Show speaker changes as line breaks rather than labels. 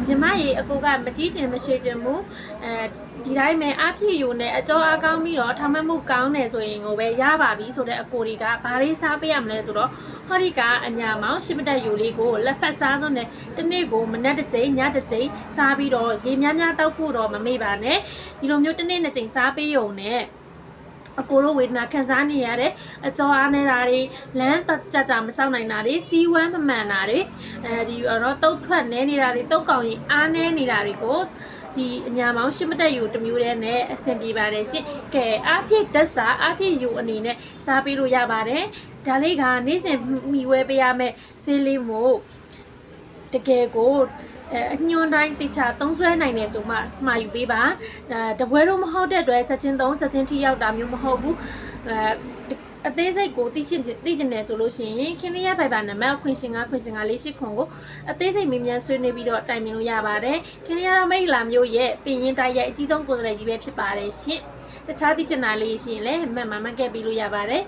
ညီမရေအကိုကမကြည့်ချင်မရှိချင်ဘူးဒီတိုင်းပဲအဖြစ်ယူနေအကျော်အကောင်းပြီးတော့ထောင်မမှုကောင်းတယ်ဆိုရင်ကိုပဲရပါပြီဆိုတဲ့အကိုတွေကဘာလေးစားပေးရမလဲဆိုတော့ဟောဒီကအညာမောင်ရှစ်မတက်ယူလေးကိုလက်ဖက်စားစွန်းနဲ့တနေ့ကိုမနက်တစ်ကြိမ်ညတစ်ကြိမ်စားပြီးတော့ရေများများတောက်ဖို့တော့မမေ့ပါနဲ့ဒီလိုမျိုးတနေ့နှစ်ကြိမ်စားပေးရုံနဲ့အကိုတို့ဝေဒနာခံစားနေရတဲ့အကျော်အားနေတာတွေလမ်းကြမဆောက်နိုင်တာတွေစီးဝမ်းမမှန်တာတွေဒီတော့တုတ်ထွက်နေနေတာတွေတုတ်ကောင်ရင်အားနေနေတာတွေကိုဒီအညာမောင်ရှစ်မတက်ယူတစ်မျိုးတည်းနဲ့အဆင်ပြေပါတယ်ရှင်ကဲအားဖြည့်တက်စာအားဖြည့်ယူအနေနဲ့စားပေးလို့ရပါတယ်ဒါလေးကနေ့စဉ်မိဝဲပေးရမယ်ဆေးလေးမို့တကယ်ကိုအညွန်တိုင်းတိချာသုံးဆွဲနိုင်တယ်ဆိုမှမှာယူပေးပါတပွဲတော့မဟုတ်တဲ့အတွက်ချက်ချင်းသုံးချက်ချင်းထိရောက်တာမျိုးမဟုတ်ဘူးအသေးစိတ်ကိုသိချင်တယ်ဆိုလို့ရှိရင်ခင်ဗျားဖိုင်ဘာနံပါတ်ခွင့်ရှင်ကလေးရှိခွန်ကိုအသေးစိတ်မေးမြန်းဆွေးနွေးပြီးတော့တိုင်ပင်လို့ရပါတယ်ခင်ဗျားတော့မိတ်လာမျိုးရဲ့ပင်ရင်တိုက်ရဲ့အကြီးဆုံးကိုယ်စားလှယ်ကြီးပဲဖြစ်ပါတယ်ရှင်တခြားသိချင်တာလေးရှိရင်လည်းမှတ်ကဲပြီးလို့ရပါတယ်